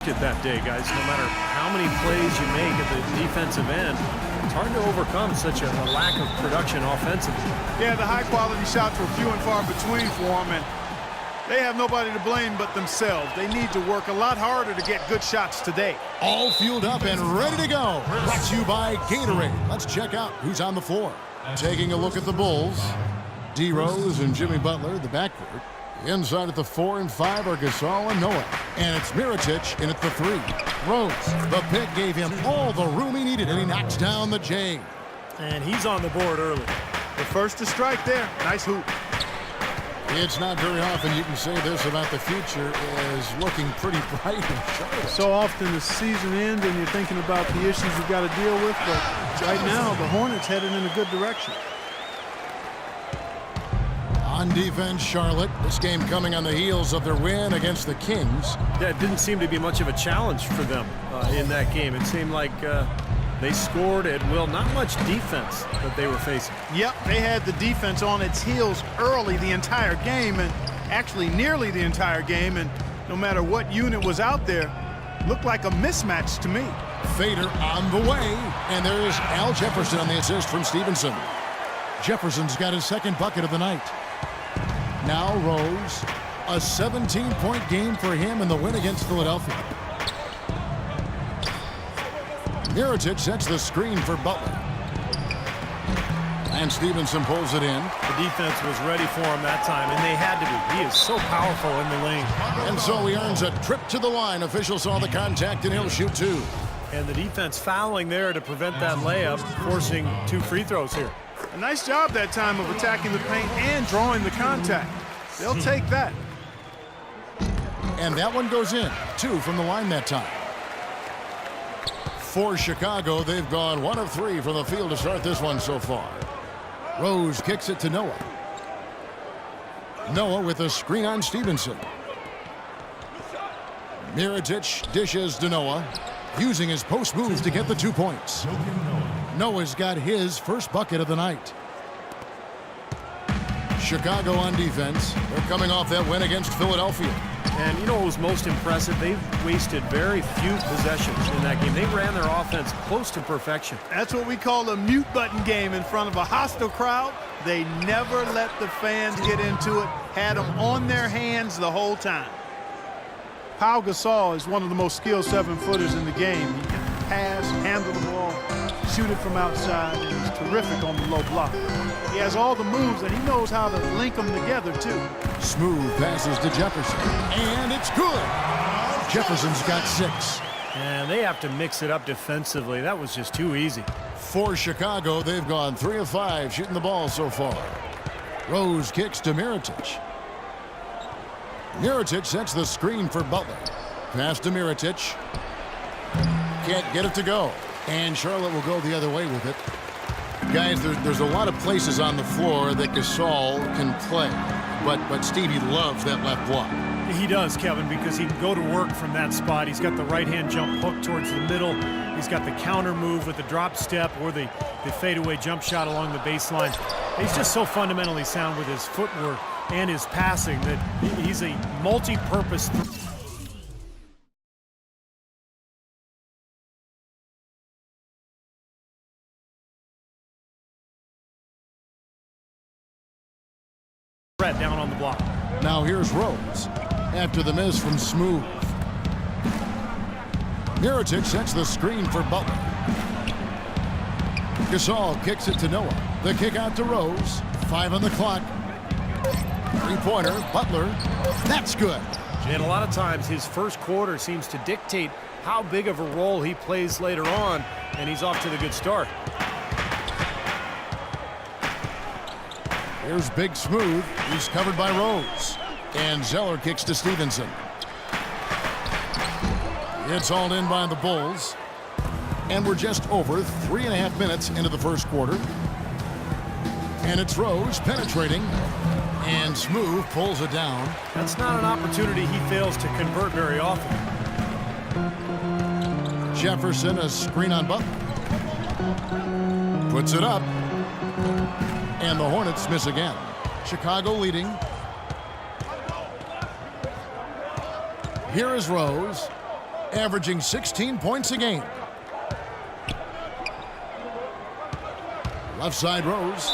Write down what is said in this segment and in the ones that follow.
That day, guys. No matter how many plays you make at the defensive end, it's hard to overcome such a lack of production offensively. Yeah, the high-quality shots were few and far between for them, and they have nobody to blame but themselves. They need to work a lot harder to get good shots today. All fueled up and ready to go. Brought to you by Gatorade. Let's check out who's on the floor. Taking a look at the Bulls. D. Rose and Jimmy Butler, the backcourt. Inside at the 4 and 5 are Gasol and Noah. And it's Mirotic in at the 3. Rose, the pick gave him all the room he needed, and he knocks down the J. And he's on the board early. The first to strike there. Nice hoop. It's not very often you can say this about the future is looking pretty bright in Charlotte. So often the season ends and you're thinking about the issues you've got to deal with, but right now the Hornets headed in a good direction. On defense, Charlotte. This game coming on the heels of their win against the Kings. Yeah, it didn't seem to be much of a challenge for them in that game. It seemed like they scored at will. Not much defense that they were facing. Yep, they had the defense on its heels early the entire game, and actually nearly the entire game, and no matter what unit was out there, looked like a mismatch to me. Fader on the way, and there's Al Jefferson on the assist from Stevenson. Jefferson's got his second bucket of the night. Now Rose, a 17-point game for him in the win against Philadelphia. Mirotic sets the screen for Butler. And Stevenson pulls it in. The defense was ready for him that time, and they had to be. He is so powerful in the lane. And so he earns a trip to the line. Officials saw the contact, and he'll shoot 2. And the defense fouling there to prevent that layup, forcing 2 free throws here. A nice job that time of attacking the paint and drawing the contact. They'll take that. And that one goes in. 2 from the line that time. For Chicago, they've gone 1 of 3 from the field to start this one so far. Rose kicks it to Noah. Noah with a screen on Stevenson. Mirotic dishes to Noah, using his post move to get the 2 points. Noah's got his first bucket of the night. Chicago on defense. They're coming off that win against Philadelphia. And you know what was most impressive? They've wasted very few possessions in that game. They ran their offense close to perfection. That's what we call a mute button game in front of a hostile crowd. They never let the fans get into it. Had them on their hands the whole time. Pau Gasol is one of the most skilled 7-footers in the game. He can pass, handle the ball, shoot it from outside, and he's terrific on the low block. He has all the moves, and he knows how to link them together, too. Smooth passes to Jefferson, and it's good. Jefferson's got 6. And they have to mix it up defensively. That was just too easy. For Chicago, they've gone 3 of 5 shooting the ball so far. Rose kicks to Mirotic. Mirotic sets the screen for Butler. Pass to Mirotic. Can't get it to go. And Charlotte will go the other way with it. Guys, there's a lot of places on the floor that Gasol can play. But Stevie loves that left block. He does, Kevin, because he can go to work from that spot. He's got the right-hand jump hook towards the middle. He's got the counter move with the drop step or the fadeaway jump shot along the baseline. He's just so fundamentally sound with his footwork and his passing that he's a multi-purpose threat down on the block. Now here's Rose after the miss from Smooth. Mirotic sets the screen for Butler. Gasol kicks it to Noah. The kick out to Rose. 5 on the clock. 3-pointer, Butler. That's good. And a lot of times his first quarter seems to dictate how big of a role he plays later on, and he's off to the good start. Here's Big Smooth. He's covered by Rose. And Zeller kicks to Stevenson. It's hauled in by the Bulls. And we're just over 3.5 minutes into the first quarter. And it's Rose penetrating. And Smooth pulls it down. That's not an opportunity he fails to convert very often. Jefferson, a screen on Butler. Puts it up. And the Hornets miss again. Chicago leading. Here is Rose. averaging 16 points a game. Left side Rose.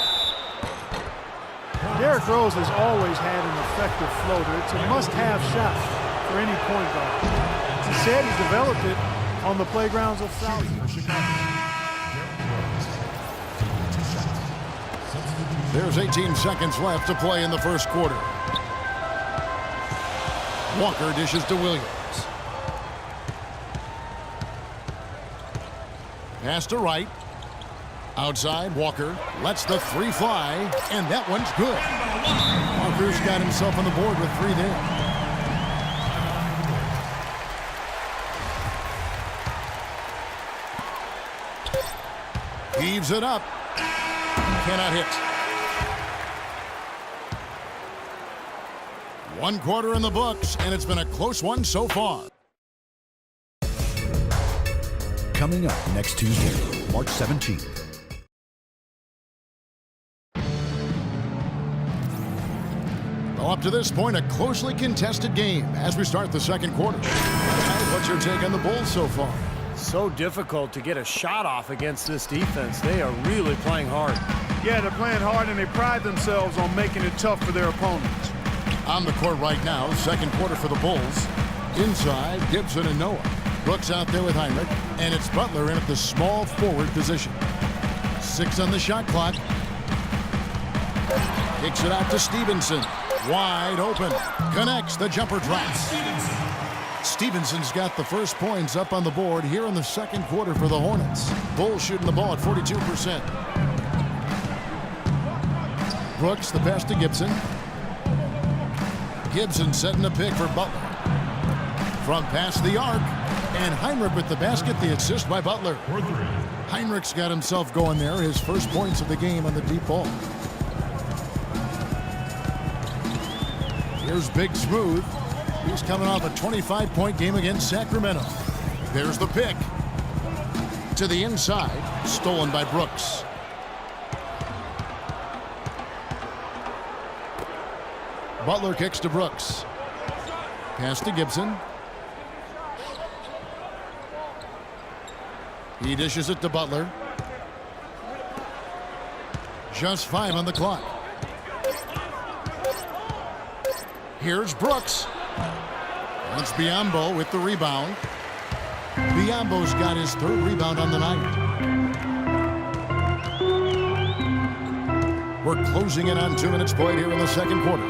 Derrick Rose has always had an effective floater. It's a must-have shot for any point guard. He said he developed it on the playgrounds of South. There's 18 seconds left to play in the first quarter. Walker dishes to Williams. Pass to Wright. Outside, Walker lets the three fly, and that one's good. Walker's got himself on the board with 3 there. Heaves it up. Cannot hit. 1 quarter in the books, and it's been a close one so far. Coming up next Tuesday, March 17th. Well, up to this point, a closely contested game as we start the second quarter. What's your take on the Bulls so far? So difficult to get a shot off against this defense. They are really playing hard. Yeah, they're playing hard, and they pride themselves on making it tough for their opponents. On the court right now, second quarter for the Bulls. Inside, Gibson and Noah. Brooks out there with Heinrich, and it's Butler in at the small forward position. 6 on the shot clock. Kicks it out to Stevenson. Wide open. Connects. The jumper drops. Stevenson's got the first points up on the board here in the second quarter for the Hornets. Bulls shooting the ball at 42%. Brooks, the pass to Gibson. Gibson setting the pick for Butler. From past the arc. And Heinrich with the basket, the assist by Butler. Heinrich's got himself going there. His first points of the game on the deep ball. Here's Big Smooth. He's coming off a 25-point game against Sacramento. There's the pick. To the inside. Stolen by Brooks. Butler kicks to Brooks. Pass to Gibson. He dishes it to Butler. Just 5 on the clock. Here's Brooks. That's Biyombo with the rebound. Biyombo's got his 3rd rebound on the night. We're closing in on 2 minutes played here in the second quarter.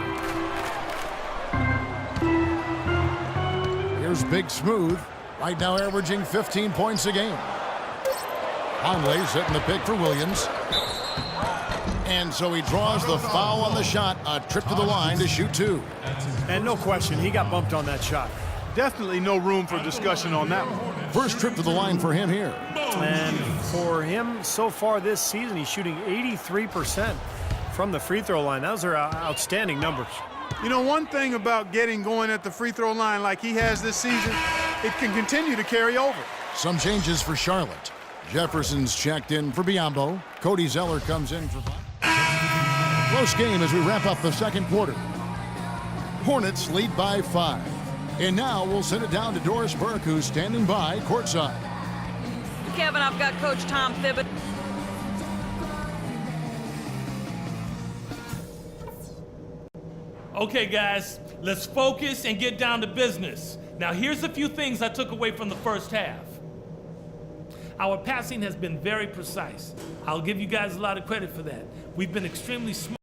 Here's Big Smooth. Right now averaging 15 points a game. Conley setting the pick for Williams. And so he draws the foul on the shot. A trip to the line to shoot 2. And no question, he got bumped on that shot. Definitely no room for discussion on that one. First trip to the line for him here. And for him so far this season, he's shooting 83% from the free throw line. Those are outstanding numbers. You know, one thing about getting going at the free throw line like he has this season, it can continue to carry over. Some changes for Charlotte. Jefferson's checked in for Biyombo. Cody Zeller comes in for 5. Close game as we wrap up the second quarter. Hornets lead by 5. And now we'll send it down to Doris Burke, who's standing by courtside. Kevin, I've got Coach Tom Thibodeau. Okay, guys, let's focus and get down to business. Now, here's a few things I took away from the first half. Our passing has been very precise. I'll give you guys a lot of credit for that. We've been extremely smart.